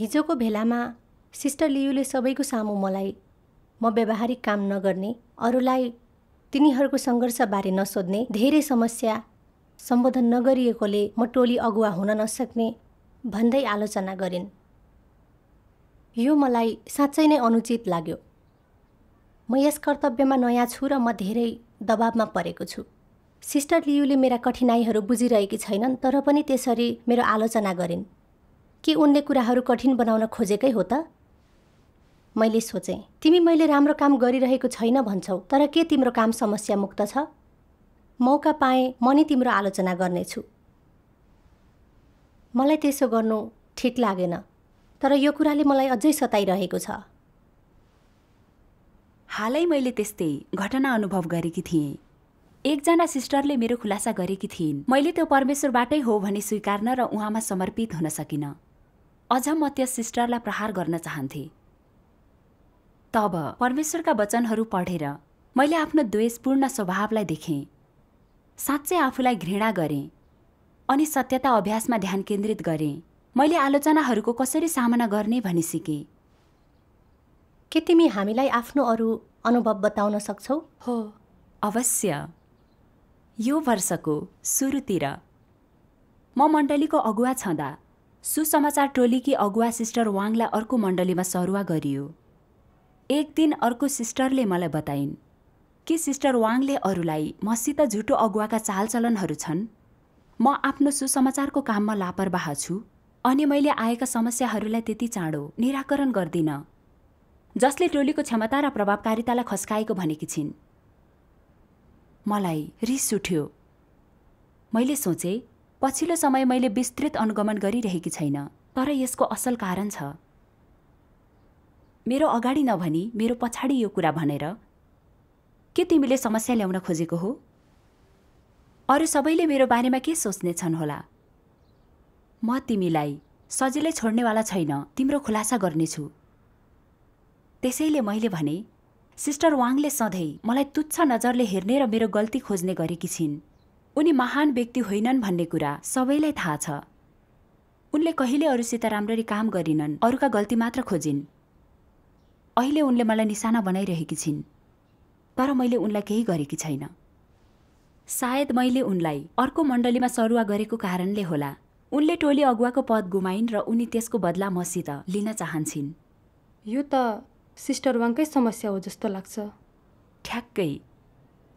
हिजोको भेलामा सिस्टर लियुले सबैको सामु मलाई म व्यावहारिक काम नगर्ने, अरूलाई तिनीहरूको सङ्घर्षबारे नसोध्ने, धेरै समस्या सम्बोधन नगरिएकोले म टोली अगुवा हुन नसक्ने भन्दै आलोचना गरिन्। यो मलाई साँच्चै नै अनुचित लाग्यो। म यस कर्तव्यमा नयाँ छु र म धेरै दबावमा परेको छु। सिस्टर लियुले मेरा कठिनाइहरू बुझिरहेकी छैनन्, तर पनि त्यसरी मेरो आलोचना गरिन्। के उनले कुराहरू कठिन बनाउन खोजेकै हो त? मैले सोचेँ, तिमी मैले राम्रो काम गरिरहेको छैन भन्छौ, तर के तिम्रो काम समस्या मुक्त छ? मौका पाएँ म नि तिम्रो आलोचना गर्नेछु। मलाई त्यसो गर्नु ठिक लागेन, तर यो कुराले मलाई अझै सताइरहेको छ। हालै मैले त्यस्तै घटना अनुभव गरेकी थिएँ। एकजना सिस्टरले मेरो खुलासा गरेकी थिइन्। मैले त्यो परमेश्वरबाटै हो भनी स्वीकार्न र उहाँमा समर्पित हुन सकिनँ। अझ म त्यस सिस्टरलाई प्रहार गर्न चाहन्थे। तब परमेश्वरका वचनहरू पढेर मैले आफ्नो द्वेषपूर्ण स्वभावलाई देखेँ। साँच्चै आफूलाई घृणा गरेँ अनि सत्यता अभ्यासमा ध्यान केन्द्रित गरेँ। मैले आलोचनाहरूको कसरी सामना गर्ने भनी सिकेँ। के तिमी हामीलाई आफ्नो अरू अनुभव बताउन सक्छौ? हो, अवश्य। यो वर्षको सुरुतिर म मण्डलीको अगुवा छँदा सुसमाचार टोलीकी अगुवा सिस्टर वाङलाई अर्को मण्डलीमा सरुवा गरियो। एक दिन अर्को सिस्टरले मलाई बताइन् कि सिस्टर वाङले अरूलाई मसित झुटो अगुवाका चालचलनहरू छन्। म आफ्नो सुसमाचारको काममा लापरवाह छु अनि मैले आएका समस्याहरूलाई त्यति चाँडो निराकरण गर्दिनँ, जसले टोलीको क्षमता र प्रभावकारितालाई खस्काएको भनेकी छिन्। मलाई रिस उठ्यो। मैले सोचेँ, पछिल्लो समय मैले विस्तृत अनुगमन गरिरहेकी छैन, तर यसको असल कारण छ। मेरो अगाडि नभनी मेरो पछाडि यो कुरा भनेर के तिमीले समस्या ल्याउन खोजेको हो? अरू सबैले मेरो बारेमा के सोच्ने छन् होला? म तिमीलाई सजिलै छोड्नेवाला छैन, तिम्रो खुलासा गर्नेछु। त्यसैले मैले भने, सिस्टर वाङले सधैँ मलाई तुच्छ नजरले हेर्ने र मेरो गल्ती खोज्ने गरेकी छिन्। उनी महान व्यक्ति होइनन् भन्ने कुरा सबैलाई थाहा छ। उनले कहिले अरूसित राम्ररी काम गरिनन्, अरूका गल्ती मात्र खोजिन्। अहिले उनले मलाई निशाना बनाइरहेकी छिन्, तर मैले उनलाई केही गरेकी छैन। सायद मैले उनलाई अर्को मण्डलीमा सरुवा गरेको कारणले होला। उनले टोली अगुवाको पद गुमाइन् र उनी त्यसको बदला मसित लिन चाहन्छन्। यो त सिस्टर वाङकै समस्या हो जस्तो लाग्छ। ठ्याक्कै।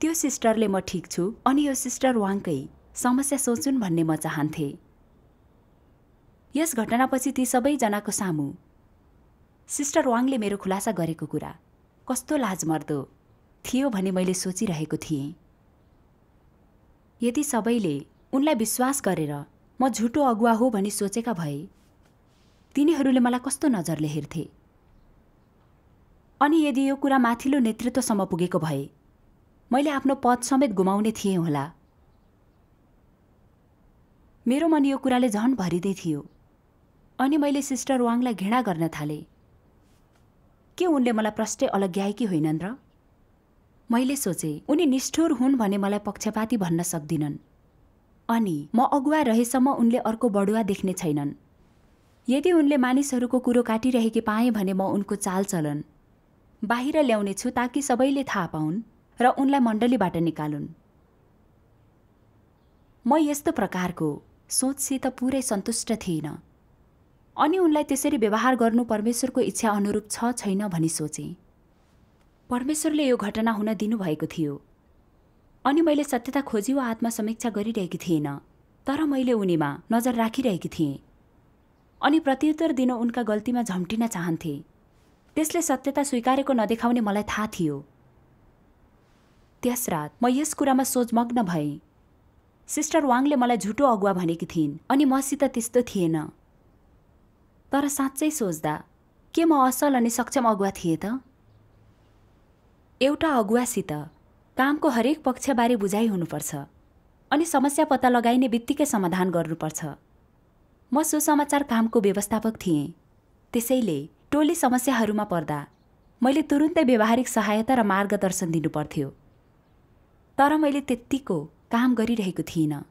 त्यो सिस्टरले म ठिक छु अनि यो सिस्टर वाङकै समस्या सोचुन् भन्ने म चाहन्थे। यस घटनापछि ती सबैजनाको सामु सिस्टर वाङले मेरो खुलासा गरेको कुरा कस्तो लाजमर्दो थियो भने मैले सोचिरहेको थिएँ। यदि सबैले उनलाई विश्वास गरेर म झुटो अगुवा हो भनी सोचेका भए, तिनीहरूले मलाई कस्तो नजरले हेर्थे? अनि यदि यो कुरा माथिल्लो नेतृत्वसम्म पुगेको भए, मैले आफ्नो पद समेत गुमाउने थिएँ होला। मेरो मन यो कुराले झन भरिँदै थियो अनि मैले सिस्टर वाङलाई घृणा गर्न थालेँ। के उनले मलाई प्रष्टै अलग्याएकी होइनन् र? मैले सोचेँ, उनी निष्ठुर हुन् भने मलाई पक्षपाती भन्न सक्दिनन् अनि म अगुवा रहेसम्म उनले अर्को बढुवा देख्ने छैनन्। यदि उनले मानिसहरूको कुरो काटिरहेकी पाएँ भने म उनको चालचलन बाहिर ल्याउनेछु ताकि सबैले थाहा पाउन् र उनलाई मण्डलीबाट निकालुन्। म यस्तो प्रकारको सोचसित पुरै सन्तुष्ट थिइनँ अनि उनलाई त्यसरी व्यवहार गर्नु परमेश्वरको इच्छा अनुरूप छ छैन भनी सोचेँ। परमेश्वरले यो घटना हुन दिनुभएको थियो अनि मैले सत्यता खोजी वा आत्मसमीक्षा गरिरहेकी थिइनँ, तर मैले उनीमा नजर राखिरहेकी थिएँ अनि प्रत्युत्तर दिन उनका गल्तीमा झम्टिन चाहन्थे। त्यसले सत्यता स्वीकारेको नदेखाउने मलाई थाहा थियो। त्यस रात म यस कुरामा सोचमग्न भएँ। सिस्टर वाङले मलाई झुटो अगुवा भनेकी थिइन् अनि मसित त्यस्तो थिएन। तर साँच्चै सोच्दा के म असल अनि सक्षम अगुवा थिएँ त? एउटा अगुवासित कामको हरेक पक्षबारे बुझाइ हुनुपर्छ अनि समस्या पत्ता लगाइने बित्तिकै समाधान गर्नुपर्छ। म सुसमाचार कामको व्यवस्थापक थिएँ, त्यसैले टोली समस्याहरूमा पर्दा मैले तुरुन्तै व्यवहारिक सहायता र मार्गदर्शन दिनुपर्थ्यो। तर मैले त्यत्तिको काम गरिरहेको थिइनँ।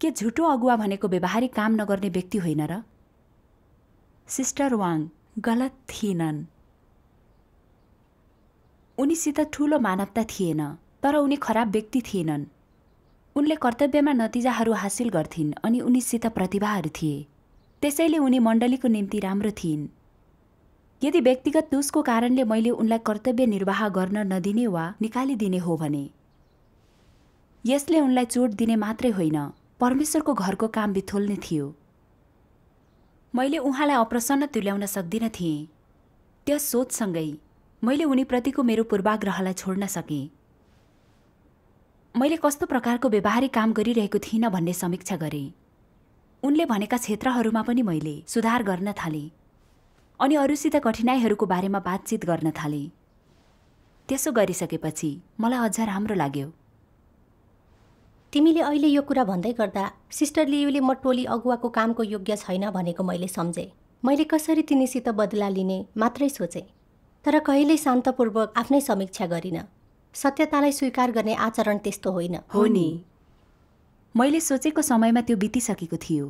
के झुटो अगुवा भनेको व्यवहारिक काम नगर्ने व्यक्ति होइन र? सिस्टर वाङ गलत थिएनन्। उनीसित ठूलो मानवता थिएन, तर उनी खराब व्यक्ति थिएनन्। उनले कर्तव्यमा नतिजाहरू हासिल गर्थिन् अनि उनीसित प्रतिभाहरू थिए, त्यसैले उनी मण्डलीको निम्ति राम्रो थिइन्। यदि व्यक्तिगत दोषको कारणले मैले उनलाई कर्तव्य निर्वाह गर्न नदिने वा निकालिदिने हो भने यसले उनलाई चोट दिने मात्रै होइन, परमेश्वरको घरको काम बिथोल्ने थियो। मैले उहाँलाई अप्रसन्न तुल्याउन सक्दिन थिएँ। त्यस सोचसँगै मैले उनीप्रतिको मेरो पूर्वाग्रहलाई छोड्न सकेँ। मैले कस्तो प्रकारको व्यवहारिक काम गरिरहेको थिइनँ भन्ने समीक्षा गरेँ। उनले भनेका क्षेत्रहरूमा पनि मैले सुधार गर्न थालेँ अनि अरूसित कठिनाइहरूको बारेमा बातचित गर्न थालेँ। त्यसो गरिसकेपछि मलाई अझ राम्रो लाग्यो। तिमीले अहिले यो कुरा भन्दै गर्दा सिस्टर लियुले म टोली अगुवाको कामको योग्य छैन भनेको मैले सम्झेँ। मैले कसरी तिनीसित बदला लिने मात्रै सोचेँ, तर कहिल्यै शान्तपूर्वक आफ्नै समीक्षा गरिनँ। सत्यतालाई स्वीकार गर्ने आचरण त्यस्तो होइन। हो नि, मैले सोचेको समयमा त्यो बितिसकेको थियो।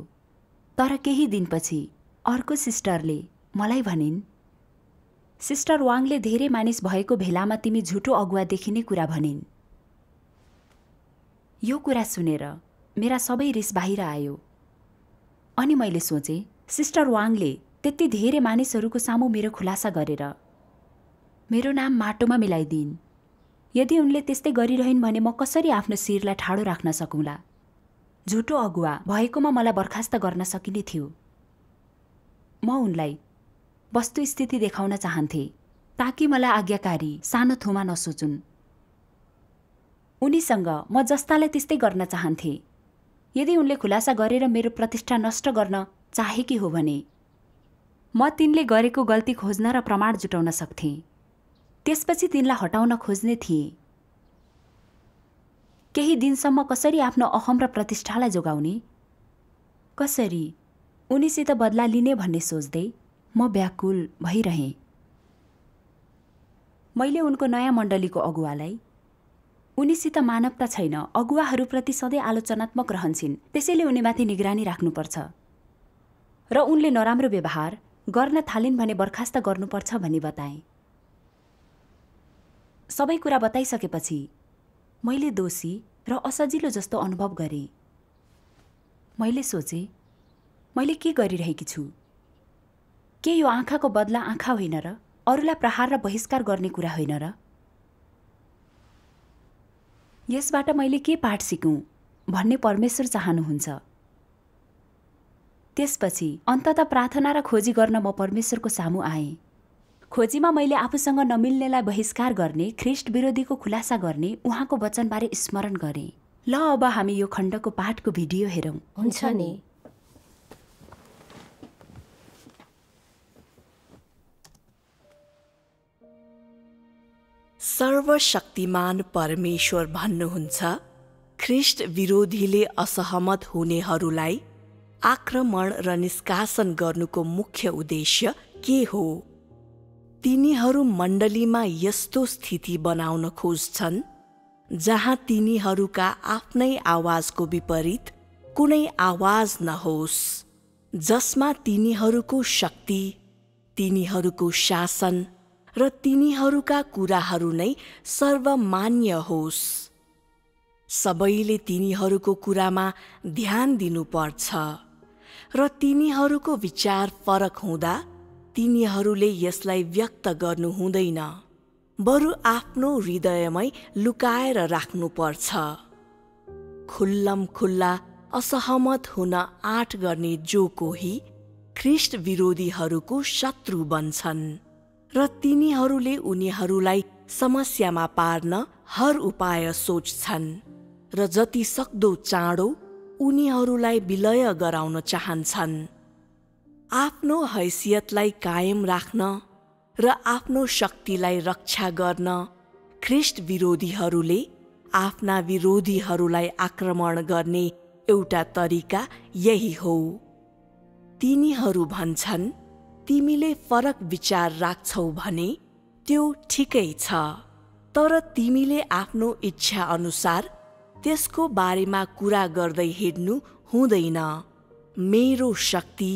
तर केही दिनपछि अर्को सिस्टरले मलाई भनिन्, सिस्टर वाङले धेरै मानिस भएको भेलामा तिमी झुटो अगुवा देखिने कुरा भनिन्। यो कुरा सुनेर मेरा सबै रिस बाहिर आयो अनि मैले सोचेँ, सिस्टर वाङले त्यति धेरै मानिसहरूको सामु मेरो खुलासा गरेर मेरो नाम माटोमा मिलाइदिन्। यदि उनले त्यस्तै गरिरहन् भने म कसरी आफ्नो शिरलाई ठाडो राख्न सकौँला? झुटो अगुवा भएकोमा मलाई बर्खास्त गर्न सकिने थियो। म उनलाई वस्तुस्थिति देखाउन चाहन्थे ताकि मलाई आज्ञाकारी सानो थोमा नसोचुन्। उनीसँग म जस्तालाई त्यस्तै गर्न चाहन्थे। यदि उनले खुलासा गरेर मेरो प्रतिष्ठा नष्ट गर्न चाहेकी हो भने म तिनले गरेको गल्ती खोज्न र प्रमाण जुटाउन सक्थेँ। त्यसपछि तिनलाई हटाउन खोज्ने थिएँ। केही दिनसम्म कसरी आफ्नो अहम र प्रतिष्ठालाई जोगाउने, कसरी उनीसित बदला लिने भन्ने सोच्दै म व्याकुल भइरहेँ। मैले उनको नयाँ मण्डलीको अगुवालाई, उनीसित मानवता छैन, अगुवाहरूप्रति सधैँ आलोचनात्मक रहन्छन्, त्यसैले उनीमाथि निगरानी राख्नुपर्छ र उनले नराम्रो व्यवहार गर्न थालिन् भने बर्खास्त गर्नुपर्छ भनी बताएँ। सबै कुरा बताइसकेपछि मैले दोषी र असजिलो जस्तो अनुभव गरेँ। मैले सोचेँ, मैले के गरिरहेकी छु? के यो आँखाको बदला आँखा होइन र? अरूलाई प्रहार र बहिष्कार गर्ने कुरा होइन र? यसबाट मैले के पाठ सिकौँ भन्ने परमेश्वर चाहनुहुन्छ। त्यसपछि अन्ततः प्रार्थना र खोजी गर्न म परमेश्वरको सामु आएँ। खोजीमा मैले आफूसँग नमिल्नेलाई बहिष्कार गर्ने, ख्रिस्ट विरोधीको खुलासा गर्ने उहाँको वचनबारे स्मरण गरेँ। ल अब हामी यो खण्डको पाठको भिडियो हेरौँ। हुन्छ नि। सर्वशक्तिमान परमेश्वर भन्नुहुन्छ, ख्रिस्ट विरोधीले असहमत हुनेहरूलाई आक्रमण र निष्कासन गर्नुको मुख्य उद्देश्य के हो? तिनीहरू मण्डलीमा यस्तो स्थिति बनाउन खोज्छन् जहाँ तिनीहरूका आफ्नै आवाजको विपरीत कुनै आवाज नहोस्, जसमा तिनीहरूको शक्ति, तिनीहरूको शासन र तिनीहरूका कुराहरू नै सर्वमान्य होस्। सबैले तिनीहरूको कुरामा ध्यान दिनुपर्छ र तिनीहरूको विचार फरक हुँदा तिनीहरूले यसलाई व्यक्त गर्नु हुँदैन, बरु आफ्नो हृदयमै लुकाएर राख्नुपर्छ। खुल्लम खुल्ला असहमत हुन आँट गर्ने जो कोही ख्रिस्ट विरोधीहरूको शत्रु बन्छन् र तिनीहरूले उनीहरूलाई समस्यामा पार्न हर उपाय सोच्छन् र जति सक्दो चाँडो उनीहरूलाई विलय गराउन चाहन्छन्। आफ्नो हैसियतलाई कायम राख्न र आफ्नो शक्तिलाई रक्षा गर्न ख्रिस्ट विरोधीहरूले आफ्ना विरोधीहरूलाई आक्रमण गर्ने एउटा तरिका यही हो। तिनीहरू भन्छन्, तिमीले फरक विचार राख्छौ भने त्यो ठिकै छ, तर तिमीले आफ्नो इच्छा अनुसार त्यसको बारेमा कुरा गर्दै हिँड्नु हुँदैन। मेरो शक्ति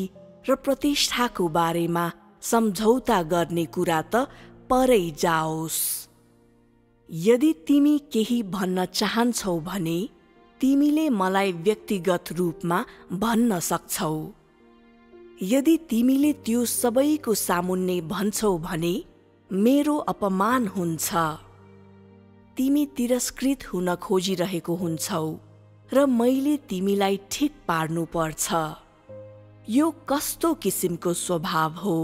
र प्रतिष्ठाको बारेमा सम्झौता गर्ने कुरा त परै जाओस्। यदि तिमी केही भन्न चाहन्छौ भने तिमीले मलाई व्यक्तिगत रूपमा भन्न सक्छौ। यदि तिमीले त्यो सबैको सामुन्ने भन्छौ भने मेरो अपमान हुन्छ। तिमी तिरस्कृत हुन खोजिरहेको हुन्छौ र मैले तिमीलाई ठिक पार्नु पर्छ। यो कस्तो किसिमको स्वभाव हो?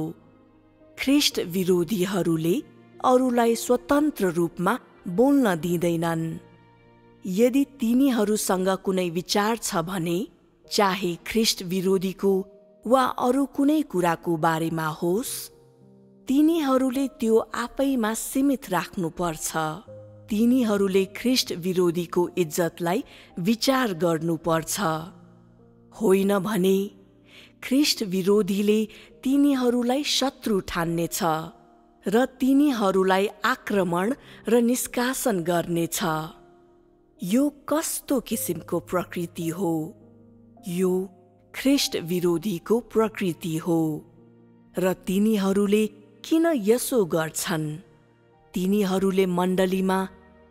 ख्रीष्ट विरोधीहरूले अरूलाई स्वतन्त्र रूपमा बोल्न दिँदैनन्। यदि तिमीहरूसँग कुनै विचार छ भने, चाहे ख्रीष्ट विरोधीको वा अरू कुनै कुराको बारेमा होस्, तिनीहरूले त्यो आफैमा सीमित राख्नुपर्छ। तिनीहरूले ख्रीष्ट विरोधीको इज्जतलाई विचार गर्नुपर्छ। होइन भने ख्रीष्ट विरोधीले तिनीहरूलाई शत्रु ठान्नेछ र तिनीहरूलाई आक्रमण र निष्कासन गर्नेछ। यो कस्तो किसिमको प्रकृति हो? यो ख्रीष्ट विरोधीको प्रकृति हो। र तिनीहरूले किन यसो गर्छन्? तिनीहरूले मण्डलीमा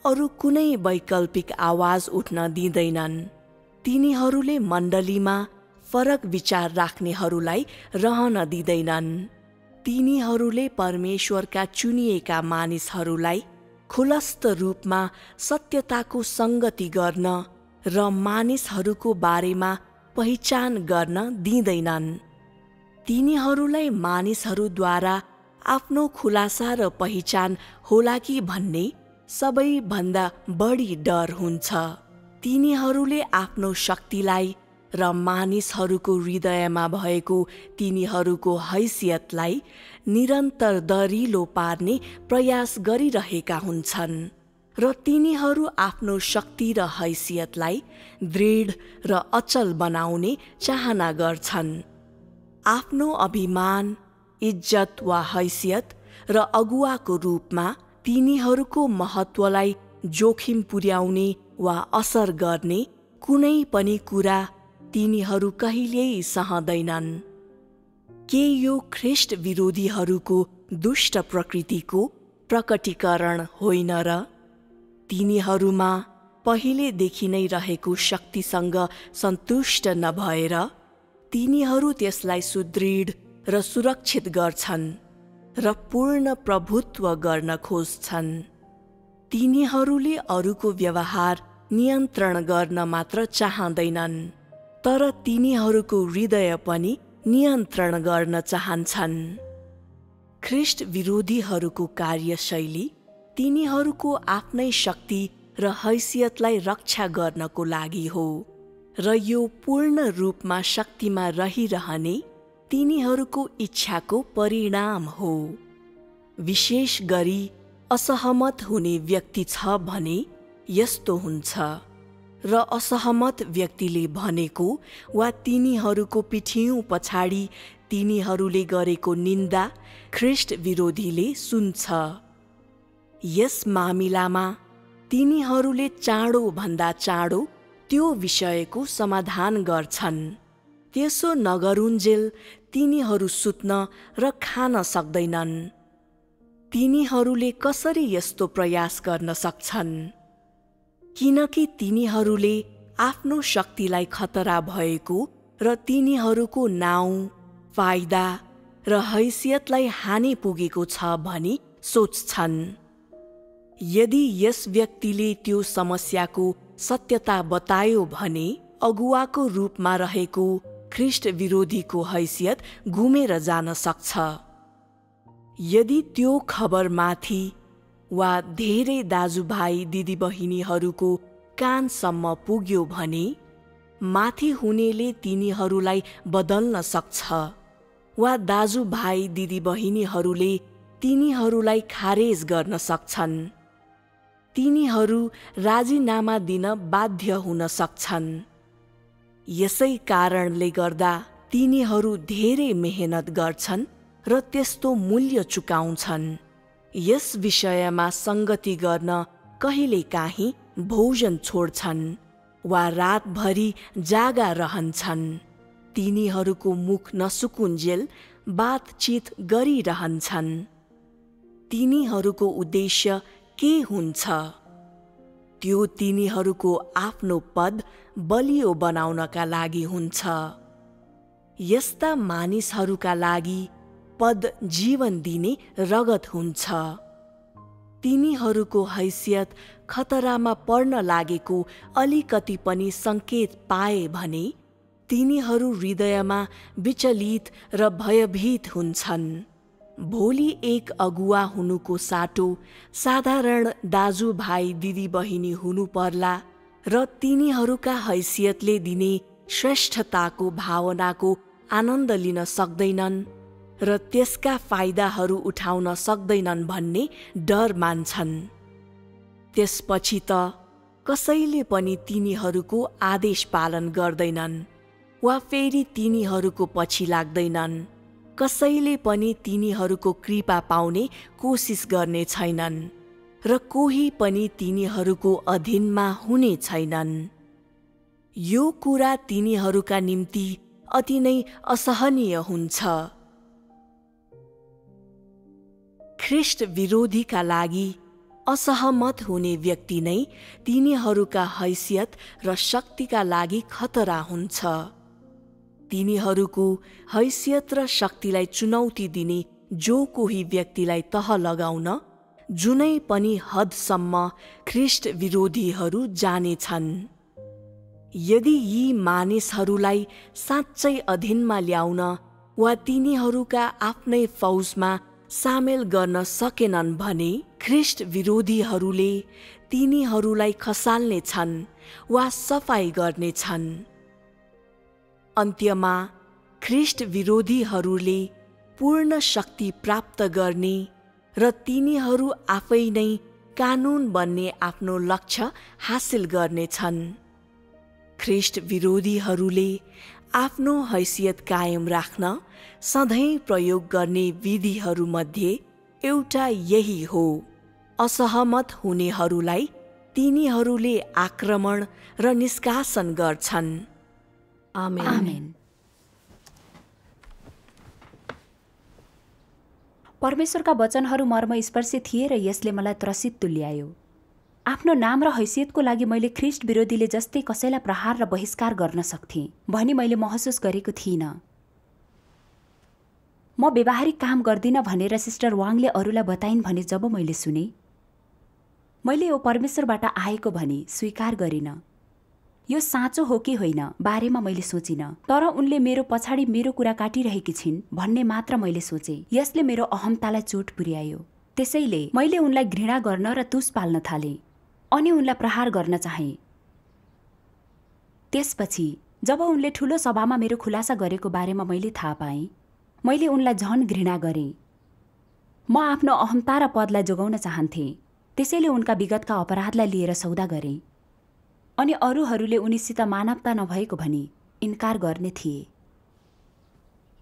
अरू कुनै वैकल्पिक आवाज उठ्न दिँदैनन्। तिनीहरूले मण्डलीमा फरक विचार राख्नेहरूलाई रहन दिँदैनन्। तिनीहरूले परमेश्वरका चुनिएका मानिसहरूलाई खुलस्त रूपमा सत्यताको संगति गर्न र मानिसहरूको बारेमा पहिचान गर्न दिँदैनन्। तिनीहरूलाई मानिसहरूद्वारा आफ्नो खुलासा र पहिचान होला कि भन्ने सबैभन्दा बढी डर हुन्छ। तिनीहरूले आफ्नो शक्तिलाई र मानिसहरूको हृदयमा भएको तिनीहरूको हैसियतलाई निरन्तर दरिलो पार्ने प्रयास गरिरहेका हुन्छन् र तिनीहरू आफ्नो शक्ति र हैसियतलाई दृढ र अचल बनाउने चाहना गर्छन्। आफ्नो अभिमान, इज्जत वा हैसियत र अगुवाको रूपमा तिनीहरूको महत्त्वलाई जोखिम पुर्याउने वा असर गर्ने कुनै पनि कुरा तिनीहरू कहिल्यै सहँदैनन्। के यो ख्रीष्ट विरोधीहरूको दुष्ट प्रकृतिको प्रकटीकरण होइन र? तिनीहरूमा पहिलेदेखि नै रहेको शक्तिसँग सन्तुष्ट नभएर तिनीहरू त्यसलाई सुदृढ र सुरक्षित गर्छन् र पूर्ण प्रभुत्व गर्न खोज्छन्। तिनीहरूले अरूको व्यवहार नियन्त्रण गर्न मात्र चाहँदैनन्, तर तिनीहरूको हृदय पनि नियन्त्रण गर्न चाहन्छन्। ख्रीष्ट विरोधीहरूको कार्यशैली तिनीहरूको आफ्नै शक्ति र हैसियतलाई रक्षा गर्नको लागि हो र यो पूर्ण रूपमा शक्तिमा रहिरहने तिनीहरूको इच्छाको परिणाम हो। विशेष गरी असहमत हुने व्यक्ति छ भने यस्तो हुन्छ, र असहमत व्यक्तिले भनेको वा तिनीहरूको पिठ्यौँ पछाडि तिनीहरूले गरेको निन्दा ख्रीष्ट विरोधीले सुन्छ। यस मामिलामा तिनीहरूले चाँडोभन्दा चाँडो त्यो विषयको समाधान गर्छन्। त्यसो नगरुन्जेल तिनीहरू सुत्न र खान सक्दैनन्। तिनीहरूले कसरी यस्तो प्रयास गर्न सक्छन्? किनकि तिनीहरूले आफ्नो शक्तिलाई खतरा भएको र तिनीहरूको नाउँ, फाइदा र हैसियतलाई हानि पुगेको छ भनी सोच्छन्। यदि यस व्यक्तिले त्यो समस्याको सत्यता बतायो भने अगुवाको रूपमा रहेको ख्रीष्ट विरोधीको हैसियत गुमेर जान सक्छ। यदि त्यो खबरमाथि वा धेरै दाजुभाइ दिदीबहिनीहरूको कानसम्म पुग्यो भने माथि हुनेले तिनीहरूलाई बदल्न सक्छ वा दाजुभाइ दिदीबहिनीहरूले तिनीहरूलाई खारेज गर्न सक्छन्। तिनीहरू राजीनामा दिन बाध्य हुन सक्छन्। यसै कारणले गर्दा तिनीहरू धेरै मेहनत गर्छन् र त्यस्तो मूल्य चुकाउँछन्। यस विषयमा संगति गर्न कहिलेकाहीँ भोजन छोड्छन् वा रातभरि जागा रहन्छन्। तिनीहरूको मुख नसुकुन्जेल बातचित गरिरहन्छन्। तिनीहरूको उद्देश्य के हुन्छ? त्यो तिनीहरूको आफ्नो पद बलियो बनाउनका लागि हुन्छ। यस्ता मानिसहरूका लागि पद जीवन दिने रगत हुन्छ। तिनीहरूको हैसियत खतरामा पर्न लागेको अलिकति पनि सङ्केत पाए भने तिनीहरू हृदयमा विचलित र भयभीत हुन्छन्। भोलि एक अगुवा हुनुको साटो साधारण दाजुभाइ दिदीबहिनी हुनु पर्ला र तिनीहरूका हैसियतले दिने श्रेष्ठताको भावनाको आनन्द लिन सक्दैनन् र त्यसका फाइदाहरू उठाउन सक्दैनन् भन्ने डर मान्छन्। त्यसपछि त कसैले पनि तिनीहरूको आदेश पालन गर्दैनन् वा फेरि तिनीहरूको पछि लाग्दैनन्। कसैले पनि तिनीहरूको कृपा पाउने कोसिस गर्ने छैनन् र कोही पनि तिनीहरूको अधीनमा हुने छैनन्। यो कुरा तिनीहरूका निम्ति अति नै असहनीय हुन्छ। ख्रीष्ट विरोधीका लागि असहमत हुने व्यक्ति नै तिनीहरूका हैसियत र शक्तिका लागि खतरा हुन्छ। तिनीहरूको हैसियत र शक्तिलाई चुनौती दिने जो कोही व्यक्तिलाई तह लगाउन जुनै पनि हदसम्म ख्रीष्ट विरोधीहरू जानेछन्। यदि यी मानिसहरूलाई साँच्चै अधीनमा ल्याउन वा तिनीहरूका आफ्नै फौजमा सामेल गर्न सकेनन् भने ख्रीष्ट विरोधीहरूले तिनीहरूलाई खसाल्ने छन् वा सफाई गर्नेछन्। अन्त्यमा ख्रीष्ट विरोधीहरूले पूर्ण शक्ति प्राप्त गर्ने र तिनीहरू आफै नै कानुन बन्ने आफ्नो लक्ष्य हासिल गर्नेछन्। ख्रीष्ट विरोधीहरूले आफ्नो हैसियत कायम राख्न सधैँ प्रयोग गर्ने विधिहरूमध्ये एउटा यही हो। असहमत हुनेहरूलाई तिनीहरूले आक्रमण र निष्कासन गर्छन्। आमेन। आमेन। परमेश्वरका वचनहरू मर्मस्पर्शी थिए र यसले मलाई त्रसित तुल्यायो। आफ्नो नाम र हैसियतको लागि मैले ख्रीष्ट विरोधीले जस्तै कसैलाई प्रहार र बहिष्कार गर्न सक्थेँ भनी मैले महसुस गरेको थिइनँ। म व्यावहारिक काम गर्दिनँ भनेर सिस्टर वाङले अरूलाई बताइन् भने जब मैले सुने, मैले यो परमेश्वरबाट आएको भनी स्वीकार गरिनँ। यो साँचो हो कि होइन बारेमा मैले सोचिनँ, तर उनले मेरो पछाडि मेरो कुरा काटिरहेकी छिन् भन्ने मात्र मैले सोचेँ। यसले मेरो अहमतालाई चोट पुर्यायो। त्यसैले मैले उनलाई घृणा गर्न र तुस पाल्न थालेँ अनि उनलाई प्रहार गर्न चाहेँ। त्यसपछि जब उनले ठुलो सभामा मेरो खुलासा गरेको बारेमा मैले थाहा पाएँ, मैले उनलाई झन घृणा गरेँ। म आफ्नो अहमता र पदलाई जोगाउन चाहन्थेँ, त्यसैले उनका विगतका अपराधलाई लिएर सौदा गरेँ अनि अरूहरूले उनीसित मानवता नभएको भनी इन्कार गर्ने थिए।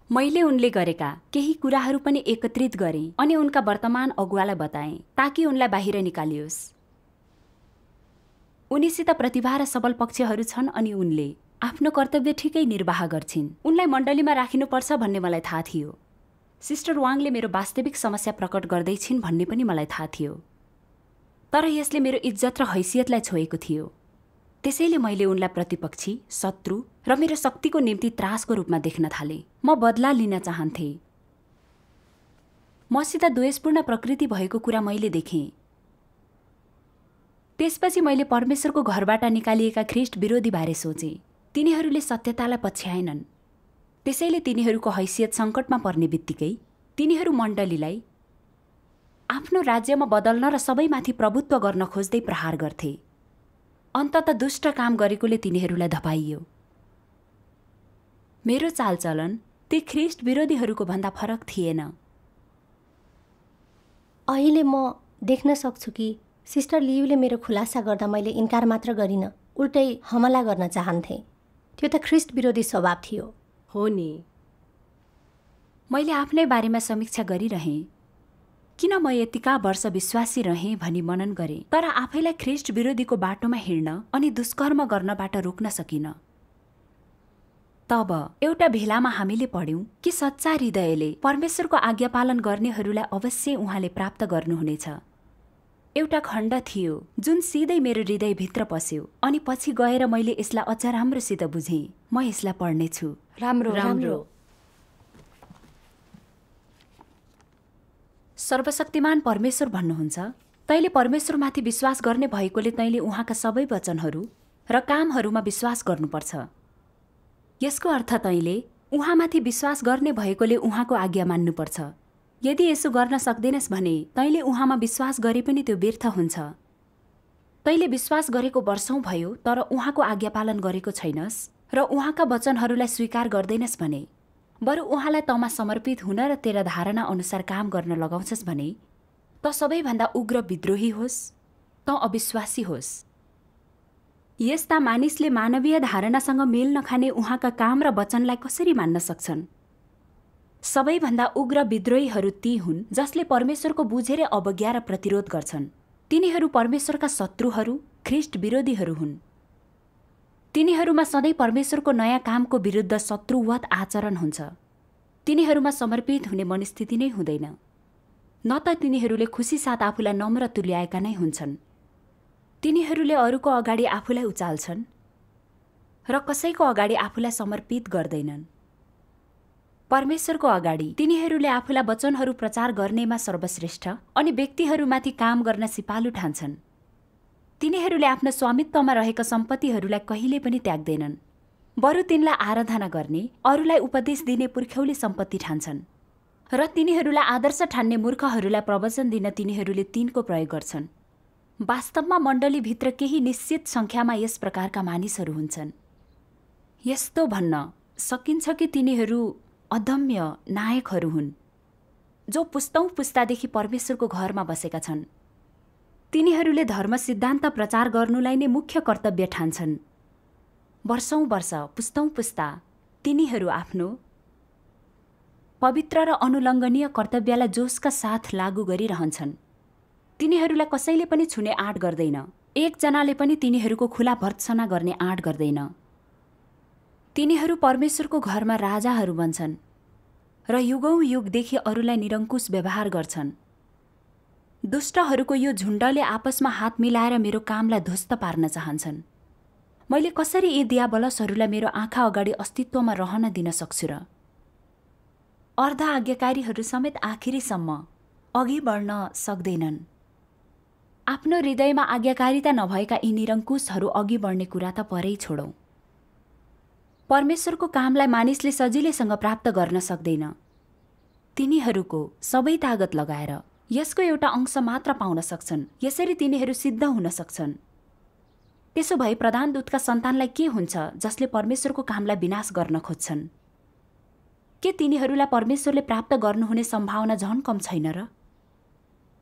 मैले उनले गरेका केही कुराहरू पनि एकत्रित गरेँ अनि उनका वर्तमान अगुवालाई बताएँ ताकि उनलाई बाहिर निकालियोस्। उनीसित प्रतिभा र सबल पक्षहरू छन् अनि उनले आफ्नो कर्तव्य ठिकै निर्वाह गर्छिन्। उनलाई मण्डलीमा राखिनुपर्छ भन्ने मलाई थाहा थियो। सिस्टर वाङले मेरो वास्तविक समस्या प्रकट गर्दैछिन् भन्ने पनि मलाई थाहा थियो, तर यसले मेरो इज्जत र हैसियतलाई छोएको थियो। त्यसैले मैले उनलाई प्रतिपक्षी, शत्रु र मेरो शक्तिको निम्ति त्रासको रूपमा देख्न थालेँ। म बदला लिन चाहन्थेँ। मसित द्वेषपूर्ण प्रकृति भएको कुरा मैले देखेँ। त्यसपछि मैले परमेश्वरको घरबाट निकालिएका ख्रीष्ट विरोधीबारे सोचेँ। तिनीहरूले सत्यतालाई पछ्याएनन्। त्यसैले तिनीहरूको हैसियत सङ्कटमा पर्ने बित्तिकै तिनीहरू मण्डलीलाई आफ्नो राज्यमा बदल्न र सबैमाथि प्रभुत्व गर्न खोज्दै प्रहार गर्थे। अन्ततः दुष्ट काम गरेकोले तिनीहरूलाई धपाइयो। मेरो चालचलन ती ख्रीष्ट विरोधीहरूको भन्दा फरक थिएन। अहिले म देख्न सक्छु कि सिस्टर लियुले मेरो खुलासा गर्दा मैले इन्कार मात्र गरिनँ, उल्टै हमला गर्न चाहन्थे। त्यो त ख्रीष्ट विरोधी स्वभाव थियो। हो नि। मैले आफ्नै बारेमा समीक्षा गरिरहेँ। किन म यतिका वर्ष विश्वासी रहेँ भनी मनन गरेँ, तर आफैलाई ख्रीष्ट विरोधीको बाटोमा हिँड्न अनि दुष्कर्म गर्नबाट रोक्न सकिनँ। तब एउटा भेलामा हामीले पढ्यौं कि सच्चा हृदयले परमेश्वरको आज्ञा पालन गर्नेहरूलाई अवश्य उहाँले प्राप्त गर्नुहुनेछ। एउटा खण्ड थियो जुन सिधै मेरो हृदयभित्र पस्यो अनि पछि गएर मैले यसलाई अझ राम्रोसित बुझेँ। म यसलाई पढ्नेछु। राम्रो। सर्वशक्तिमान परमेश्वर भन्नुहुन्छ, तैँले परमेश्वरमाथि विश्वास गर्ने भएकोले तैँले उहाँका सबै वचनहरू र कामहरूमा विश्वास गर्नुपर्छ। यसको अर्थ तैँले उहाँमाथि विश्वास गर्ने भएकोले उहाँको आज्ञा मान्नुपर्छ। यदि यसो गर्न सक्दैनस् भने तैँले उहाँमा विश्वास गरे पनि त्यो व्यर्थ हुन्छ। तैँले विश्वास गरेको वर्षौं भयो तर उहाँको आज्ञा पालन गरेको छैनस् र उहाँका वचनहरूलाई स्वीकार गर्दैनस् भने, बरु उहाँलाई तँमा समर्पित हुन र तेरा धारणा अनुसार काम गर्न लगाउँछस् भने त सबैभन्दा उग्र विद्रोही होस्, तँ अविश्वासी होस्। यस्ता मानिसले मानवीय धारणासँग मेल नखाने उहाँका काम र वचनलाई कसरी मान्न सक्छन्? सबैभन्दा उग्र विद्रोहीहरू ती हुन् जसले परमेश्वरको बुझेर अवज्ञा र प्रतिरोध गर्छन्। तिनीहरू परमेश्वरका शत्रुहरू, ख्रिस्ट विरोधीहरू हुन्। तिनीहरूमा सधैँ परमेश्वरको नयाँ कामको विरुद्ध शत्रुवत आचरण हुन्छ। तिनीहरूमा समर्पित हुने मनस्थिति नै हुँदैन। न त तिनीहरूले खुसी साथ आफूलाई नम्र तुल्याएका नै हुन्छन्। तिनीहरूले अरूको अगाडि आफूलाई उचाल्छन् र कसैको अगाडि आफूलाई समर्पित गर्दैनन्। परमेश्वरको अगाडि तिनीहरूले आफूलाई वचनहरू प्रचार गर्नेमा सर्वश्रेष्ठ अनि व्यक्तिहरूमाथि काम गर्न सिपालु ठान्छन्। तिनीहरूले आफ्नो स्वामित्वमा रहेका सम्पत्तिहरूलाई कहिले पनि त्याग्दैनन्, बरु तिनलाई आराधना गर्ने, अरूलाई उपदेश दिने पुर्ख्यौली सम्पत्ति ठान्छन् र तिनीहरूलाई आदर्श ठान्ने मूर्खहरूलाई प्रवचन दिन तिनीहरूले तिनको प्रयोग गर्छन्। वास्तवमा मण्डलीभित्र केही निश्चित सङ्ख्यामा यस प्रकारका मानिसहरू हुन्छन्। यस्तो भन्न सकिन्छ कि तिनीहरू अदम्य नायकहरू हुन् जो पुस्तौं पुस्तादेखि परमेश्वरको घरमा बसेका छन्। तिनीहरूले धर्म सिद्धान्त प्रचार गर्नुलाई नै मुख्य कर्तव्य ठान्छन्। वर्षौं वर्ष, पुस्तौं पुस्ता तिनीहरू आफ्नो पवित्र र अनुलङ्घनीय कर्तव्यलाई जोशका साथ लागू गरिरहन्छन्। तिनीहरूलाई कसैले पनि छुने आँट गर्दैन। एकजनाले पनि तिनीहरूको खुला भर्त्सना गर्ने आँट गर्दैन। तिनीहरू परमेश्वरको घरमा राजाहरू बन्छन् र युगौं युगदेखि अरूलाई निरङ्कुश व्यवहार गर्छन्। दुष्टहरूको यो झुण्डले आपसमा हात मिलाएर मेरो कामलाई ध्वस्त पार्न चाहन्छन्। मैले कसरी यी दियाबलसहरूलाई मेरो आँखा अगाडि अस्तित्वमा रहन दिन सक्छु र? अर्ध आज्ञाकारीहरू समेत आखिरीसम्म अघि बढ्न सक्दैनन्। आफ्नो हृदयमा आज्ञाकारिता नभएका यी निरङ्कुशहरू अघि बढ्ने कुरा त परै छोडौं। परमेश्वरको कामलाई मानिसले सजिलैसँग प्राप्त गर्न सक्दैन। तिनीहरूको सबै तागत लगाएर यसको एउटा अंश मात्र पाउन सक्छन्। यसरी तिनीहरू सिद्ध हुन सक्छन्। त्यसो भए प्रधान दूतका सन्तानलाई के हुन्छ जसले परमेश्वरको कामलाई विनाश गर्न खोज्छन्? के तिनीहरूलाई परमेश्वरले प्राप्त गर्नुहुने सम्भावना झन कम छैन र?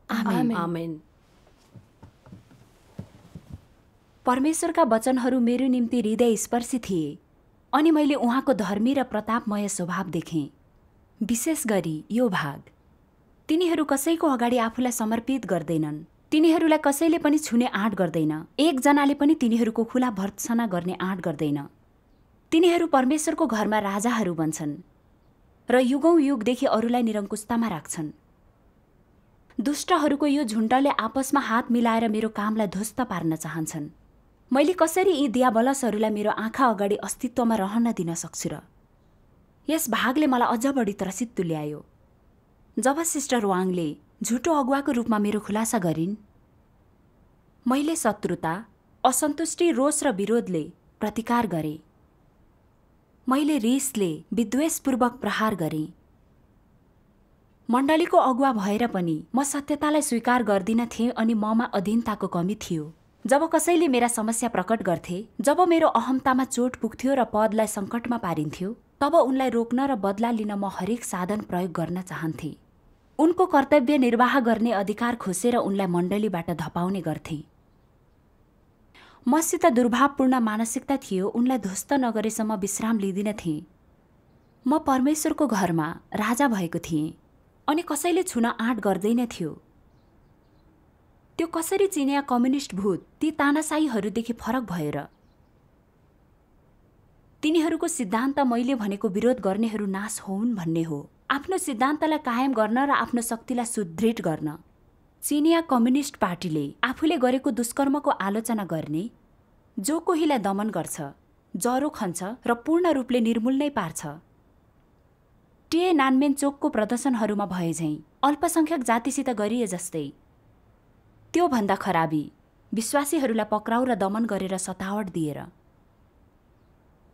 आमेन। आमेन। परमेश्वरका वचनहरू मेरो निम्ति हृदय स्पर्शी थिए अनि मैले उहाँको धर्मी र प्रतापमय स्वभाव देखेँ। विशेष गरी यो भाग, तिनीहरू कसैको अगाडि आफूलाई समर्पित गर्दैनन्। तिनीहरूलाई कसैले पनि छुने आँट गर्दैन। एकजनाले पनि तिनीहरूको खुला भर्त्सना गर्ने आँट गर्दैन। तिनीहरू परमेश्वरको घरमा राजाहरू बन्छन् र युगौं युगदेखि अरूलाई निरङ्कुशतामा राख्छन्। दुष्टहरूको यो झुण्डले आपसमा हात मिलाएर मेरो कामलाई ध्वस्त पार्न चाहन्छन्। मैले कसरी यी दियाबलसहरूलाई मेरो आँखा अगाडि अस्तित्वमा रहन दिन सक्छु र? यस भागले मलाई अझ बढी त्रसित तुल्यायो जब सिस्टर वाङले झुटो अगुवाको रूपमा मेरो खुलासा गरिन्। मैले शत्रुता, असन्तुष्टि, रोष र विरोधले प्रतिकार गरे। मैले रिसले विद्वेषपूर्वक प्रहार गरे। मण्डलीको अगुवा भएर पनि म सत्यतालाई स्वीकार गर्दिन थिएँ अनि ममा अधीनताको कमी थियो। जब कसैले मेरा समस्या प्रकट गर्थे, जब मेरो अहमतामा चोट पुग्थ्यो र पदलाई सङ्कटमा पारिन्थ्यो, तब उनलाई रोक्न र बदला लिन म हरेक साधन प्रयोग गर्न चाहन्थे। उनको कर्तव्य निर्वाह गर्ने अधिकार खोसेर उनलाई मण्डलीबाट धपाउने गर्थे। मसित दुर्भावपूर्ण मानसिकता थियो। उनलाई ध्वस्त नगरेसम्म विश्राम लिँदिन थिएँ। म परमेश्वरको घरमा राजा भएको थिएँ अनि कसैले छुन आँट गर्दैन थियो। त्यो कसरी चिनिया कम्युनिस्ट भूत ती तानाशाहीहरूदेखि फरक भयो र? तिनीहरूको सिद्धान्त मैले भनेको विरोध गर्नेहरू नाश होउन् भन्ने हो। आफ्नो सिद्धान्तलाई कायम गर्न र आफ्नो शक्तिलाई सुदृढ गर्न चिनिया कम्युनिस्ट पार्टीले आफूले गरेको दुष्कर्मको आलोचना गर्ने, जो कोहीलाई दमन गर्छ, जरो खन्छ र पूर्ण रूपले निर्मूल नै पार्छ। टिएनानमेन चोकको प्रदर्शनहरूमा भए झैँ अल्पसंख्यक जातिसित गरिए जस्तै त्योभन्दा खराबी विश्वासीहरूलाई पक्राउ र दमन गरेर सतावट दिएर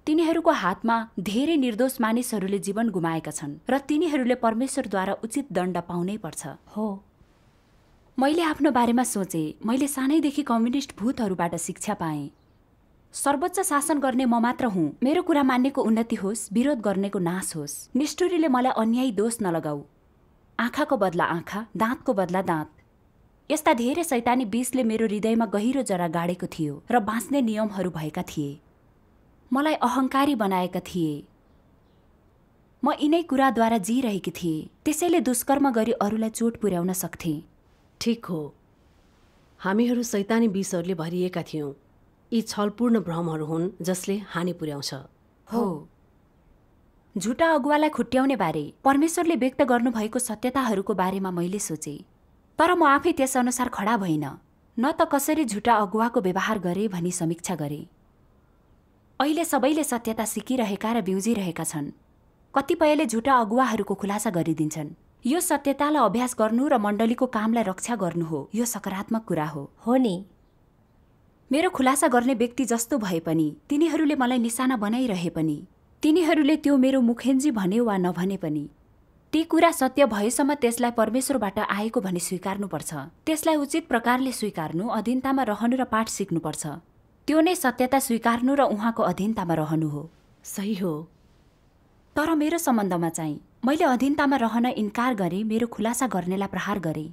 तिनीहरूको हातमा धेरै निर्दोष मानिसहरूले जीवन गुमाएका छन् र तिनीहरूले परमेश्वरद्वारा उचित दण्ड पाउनै पर्छ। हो, मैले आफ्नो बारेमा सोचे। मैले सानैदेखि कम्युनिस्ट भूतहरूबाट शिक्षा पाएँ। सर्वोच्च शासन गर्ने म मात्र हुँ। मेरो कुरा मान्नेको उन्नति होस्, विरोध गर्नेको नाश होस्। निष्ठुरीले मलाई अन्यायी दोष नलगाऊ। आँखाको बदला आँखा, दाँतको बदला दाँत। यस्ता धेरै शैतानी विषले मेरो हृदयमा गहिरो जरा गाडेको थियो र बाँच्ने नियमहरू भएका थिए। मलाई अहङ्कारी बनाएका थिए। म यिनै कुराद्वारा जिरहेकी थिएँ। त्यसैले दुष्कर्म गरी अरूलाई चोट पुर्याउन सक्थेँ। ठिक हो, हामीहरू शैतानी विषहरूले भरिएका थियौँ। यी छलपूर्ण भ्रमहरू हुन् जसले हानि पुर्याउँछ। हो, झुटा अगुवालाई खुट्याउने बारे परमेश्वरले व्यक्त गर्नुभएको सत्यताहरूको बारेमा मैले सोचे। तर म आफै त्यसअनुसार खडा भइन, न त कसरी झुटा अगुवाको व्यवहार गरे भनी समीक्षा गरे। अहिले सबैले सत्यता सिकिरहेका र बिउजिरहेका छन्। कतिपयले झुटा अगुवाहरूको खुलासा गरिदिन्छन्। यो सत्यतालाई अभ्यास गर्नु र मण्डलीको कामलाई रक्षा गर्नु हो। यो सकारात्मक कुरा हो। हो नि। मेरो खुलासा गर्ने व्यक्ति जस्तो भए पनि, तिनीहरूले मलाई निशाना बनाइरहे पनि, तिनीहरूले त्यो मेरो मुखेन्जी भने वा नभने पनि, ती कुरा सत्य भएसम्म त्यसलाई परमेश्वरबाट आएको भनी स्वीकार्नुपर्छ। त्यसलाई उचित प्रकारले स्वीकार्नु, अधीनतामा रहनु र पाठ सिक्नुपर्छ। त्यो नै सत्यता स्वीकार्नु र उहाँको अधीनतामा रहनु हो। सही हो। तर मेरो सम्बन्धमा चाहिँ मैले अधीनतामा रहन इन्कार गरे, मेरो खुलासा गर्नेलाई प्रहार गरे।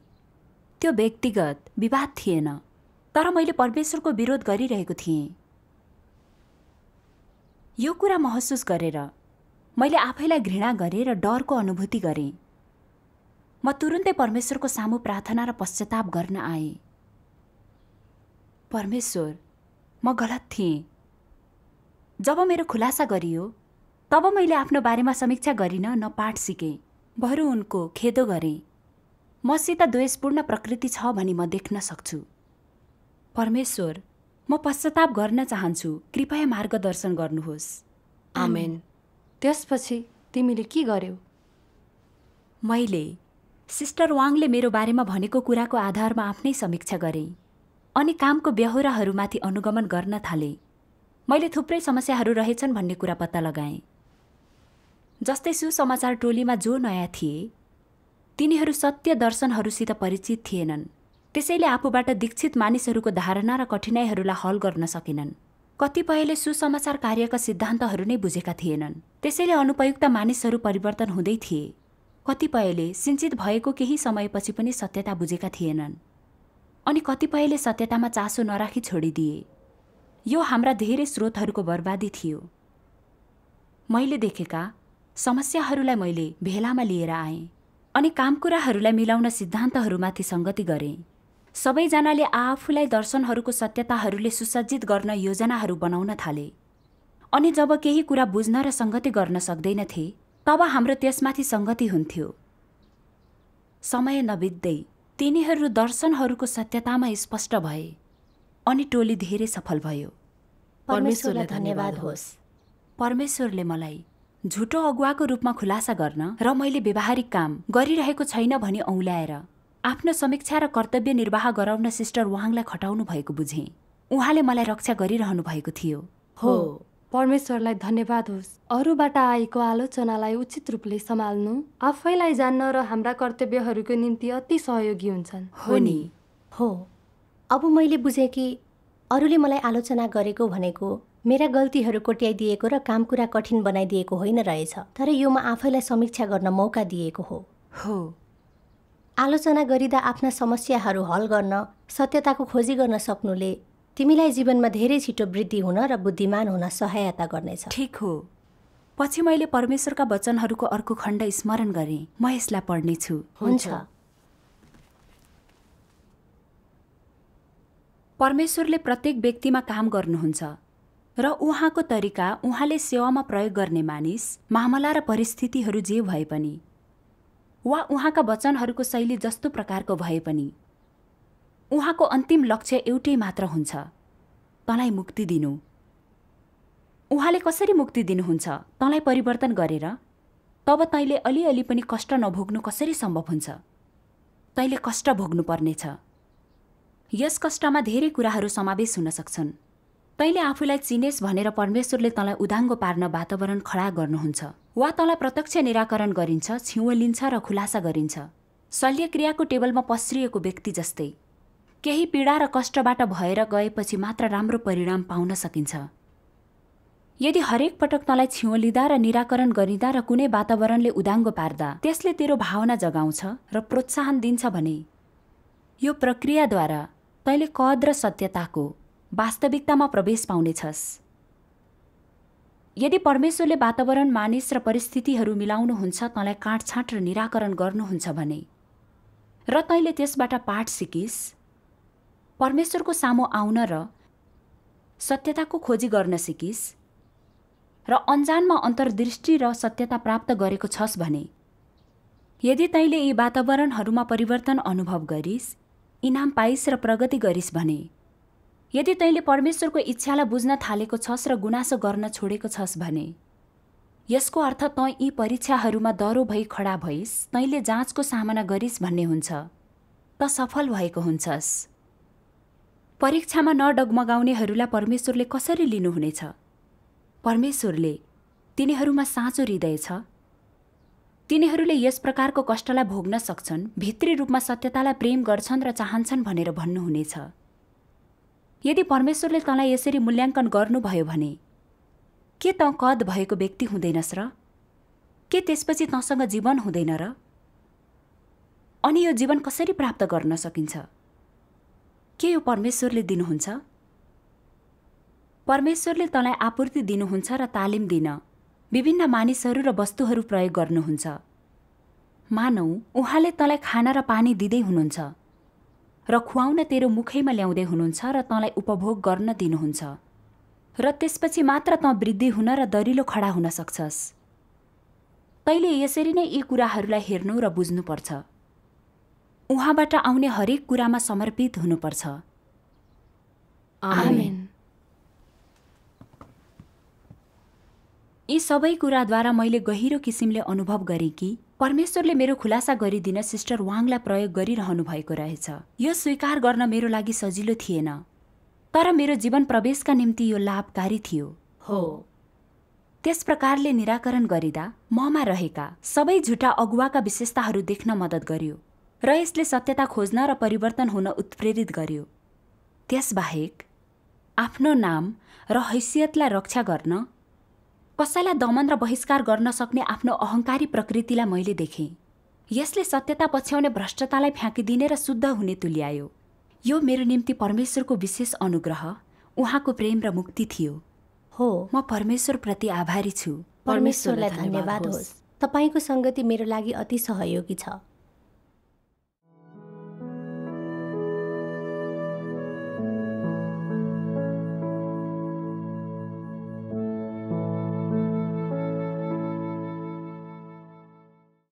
त्यो व्यक्तिगत विवाद थिएन, तर मैले परमेश्वरको विरोध गरिरहेको थिएँ। यो कुरा महसुस गरेर मैले आफैलाई घृणा गरेँ र डरको अनुभूति गरेँ। म तुरुन्तै परमेश्वरको सामु प्रार्थना र पश्चाताप गर्न आएँ। परमेश्वर, म गलत थिएँ। जब मेरो खुलासा गरियो तब मैले आफ्नो बारेमा समीक्षा गरिन, न पाठ सिकेँ, बरु उनको खेदो गरेँ। मसित द्वेषपूर्ण प्रकृति छ भनी म देख्न सक्छु। परमेश्वर, म पश्चाताप गर्न चाहन्छु। कृपया मार्गदर्शन गर्नुहोस्। आमेन। त्यसपछि तिमीले के गर्यौ? मैले सिस्टर वाङले मेरो बारेमा भनेको कुराको आधारमा आफ्नै समीक्षा गरेँ अनि कामको व्यहोराहरूमाथि अनुगमन गर्न थालेँ। मैले थुप्रै समस्याहरू रहेछन् भन्ने कुरा पत्ता लगाएँ। जस्तै सुसमाचार टोलीमा जो नयाँ थिए, तिनीहरू सत्य दर्शनहरूसित परिचित थिएनन्। त्यसैले आफूबाट दीक्षित मानिसहरूको धारणा र कठिनाइहरूलाई हल गर्न सकेनन्। कतिपयले सुसमाचार कार्यका सिद्धान्तहरू नै बुझेका थिएनन्। त्यसैले अनुपयुक्त मानिसहरू परिवर्तन हुँदै थिए। कतिपयले सिन्चित भएको केही समयपछि पनि सत्यता बुझेका थिएनन् अनि कतिपयले सत्यतामा चासो नराखी छोडिदिए। यो हाम्रा धेरै स्रोतहरूको बर्बादी थियो। मैले देखेका समस्याहरूलाई मैले भेलामा लिएर आएँ अनि कामकुराहरूलाई मिलाउन सिद्धान्तहरूमाथि सङ्गति गरेँ। सबैजनाले आफूलाई दर्शनहरूको सत्यताहरूले सुसज्जित गर्न योजनाहरू बनाउन थाले अनि जब केही कुरा बुझ्न र सङ्गति गर्न सक्दैनथे तब हाम्रो त्यसमाथि सङ्गति हुन्थ्यो। समय नबित्दै तिनीहरू दर्शनहरूको सत्यतामा स्पष्ट भए अनि टोली धेरै सफल भयो। परमेश्वरलाई धन्यवाद होस्। परमेश्वरले मलाई झुटो अगुवाको रूपमा खुलासा गर्न र मैले व्यावहारिक काम गरिरहेको छैन भनी औँल्याएर आफ्नो समीक्षा र कर्तव्य निर्वाह गराउन सिस्टर वाङलाई खटाउनु भएको बुझेँ। उहाँले मलाई रक्षा गरिरहनु भएको थियो। हो, परमेश्वरलाई धन्यवाद होस्। अरूबाट आएको आलोचनालाई उचित रूपले सम्हाल्नु आफैलाई जान्न र हाम्रा कर्तव्यहरूको निम्ति अति सहयोगी हुन्छन्। हो नि। हो, अब मैले बुझेँ कि अरूले मलाई आलोचना गरेको भनेको मेरा गल्तीहरू कोट्याइदिएको र काम कुरा कठिन बनाइदिएको होइन रहेछ, तर यो म आफैलाई समीक्षा गर्न मौका दिएको हो। हो, आलोचना गरिँदा आफ्ना समस्याहरू हल गर्न, सत्यताको खोजी गर्न सक्नुले तिमीलाई जीवनमा धेरै छिटो वृद्धि हुन र बुद्धिमान हुन सहायता गर्नेछ। ठिक हो। पछि मैले परमेश्वरका वचनहरूको अर्को खण्ड स्मरण गरेँ। म यसलाई पढ्नेछु। हुन्छ। परमेश्वरले प्रत्येक व्यक्तिमा काम गर्नुहुन्छ। र उहाँको तरिका, उहाँले सेवामा प्रयोग गर्ने मानिस, मामला र परिस्थितिहरू जे भए पनि, वा उहाँका वचनहरूको शैली जस्तो प्रकारको भए पनि, उहाँको अन्तिम लक्ष्य एउटै मात्र हुन्छ, तँलाई मुक्ति दिनु। उहाँले कसरी मुक्ति दिनुहुन्छ? तँलाई परिवर्तन गरेर। तब तैँले अलिअलि पनि कष्ट नभोग्नु कसरी सम्भव हुन्छ? तैँले कष्ट भोग्नु पर्नेछ। यस कष्टमा धेरै कुराहरू समावेश हुन सक्छन्। तैँले आफूलाई चिनेस् भनेर परमेश्वरले तँलाई उदाङ्गो पार्न वातावरण खडा गर्नुहुन्छ, वा तँलाई प्रत्यक्ष निराकरण गरिन्छ, छिउलिन्छ र खुलासा गरिन्छ। शल्यक्रियाको टेबलमा पस्रिएको व्यक्ति जस्तै केही पीडा र कष्टबाट भएर गएपछि मात्र राम्रो परिणाम पाउन सकिन्छ। यदि हरेक पटक तँलाई छिउलिँदा र निराकरण गरिँदा र कुनै वातावरणले उदाङ्गो पार्दा त्यसले तेरो भावना जगाउँछ र प्रोत्साहन दिन्छ भने यो प्रक्रियाद्वारा तैँले कद र सत्यताको वास्तविकतामा प्रवेश पाउनेछस्। यदि परमेश्वरले वातावरण, मानिस र परिस्थितिहरू मिलाउनुहुन्छ, तँलाई काटछाँट र निराकरण गर्नुहुन्छ भने र तैँले त्यसबाट पाठ सिकिस्, परमेश्वरको सामु आउन र सत्यताको खोजी गर्न सिकिस् र अन्जानमा अन्तर्दृष्टि र सत्यता प्राप्त गरेको छस् भने, यदि तैँले यी वातावरणहरूमा परिवर्तन अनुभव गरिस्, इनाम पाइस् र प्रगति गरिस् भने, यदि तैँले परमेश्वरको इच्छालाई बुझ्न थालेको छस् र गुनासो गर्न छोडेको छस् भने, यसको अर्थ तँ यी परीक्षाहरूमा दह्रो भई खडा भइस्, तैँले जाँचको सामना गरिस् भन्ने हुन्छ। त सफल भएको हुन्छस्। परीक्षामा नडगमगाउनेहरूलाई परमेश्वरले कसरी लिनुहुनेछ? परमेश्वरले तिनीहरूमा साँचो हृदय छ। तिनीहरूले यस प्रकारको कष्टलाई भोग्न सक्छन्, भित्री रूपमा सत्यतालाई प्रेम गर्छन् र चाहन्छन् भनेर भन्नुहुनेछ। यदि परमेश्वरले तँलाई यसरी मूल्याङ्कन गर्नुभयो भने के तँ कद भएको व्यक्ति हुँदैनस् र? के त्यसपछि तँसँग जीवन हुँदैन र? अनि यो जीवन कसरी प्राप्त गर्न सकिन्छ? के यो परमेश्वरले दिनुहुन्छ? परमेश्वरले तँलाई आपूर्ति दिनुहुन्छ र तालिम दिन विभिन्न मानिसहरू र वस्तुहरू प्रयोग गर्नुहुन्छ। मानौ उहाँले तँलाई खाना र पानी दिँदै हुनुहुन्छ र खुवाउन तेरो मुखैमा ल्याउँदै हुनुहुन्छ र तँलाई उपभोग गर्न दिनुहुन्छ, र त्यसपछि मात्र तँ वृद्धि हुन र दरिलो खडा हुन सक्छस्। तैँले यसरी नै यी कुराहरूलाई हेर्नु र बुझ्नुपर्छ। उहाँबाट आउने हरेक कुरामा समर्पित हुनुपर्छ। आमेन। यी सबै कुराद्वारा मैले गहिरो किसिमले अनुभव गरेँ कि परमेश्वरले मेरो खुलासा गरिदिन सिस्टर वाङलाई प्रयोग गरिरहनु भएको रहेछ। यो स्वीकार गर्न मेरो लागि सजिलो थिएन, तर मेरो जीवन प्रवेशका निम्ति यो लाभकारी थियो। हो, त्यस प्रकारले निराकरण गरिँदा ममा रहेका सबै झुटा अगुवाका विशेषताहरू देख्न मद्दत गर्यो र यसले सत्यता खोज्न र परिवर्तन हुन उत्प्रेरित गर्यो। त्यसबाहेक आफ्नो नाम र हैसियतलाई रक्षा गर्न, कसैलाई दमन र बहिष्कार गर्न सक्ने आफ्नो अहङ्कारी प्रकृतिलाई मैले देखेँ। यसले सत्यता पछ्याउने भ्रष्टतालाई फ्याँकिदिने र शुद्ध हुने तुल्यायो। यो मेरो निम्ति परमेश्वरको विशेष अनुग्रह, उहाँको प्रेम र मुक्ति थियो। हो, म परमेश्वरप्रति आभारी छु। परमेश्वरलाई धन्यवाद होस्। तपाईँको सङ्गति मेरो लागि अति सहयोगी छ।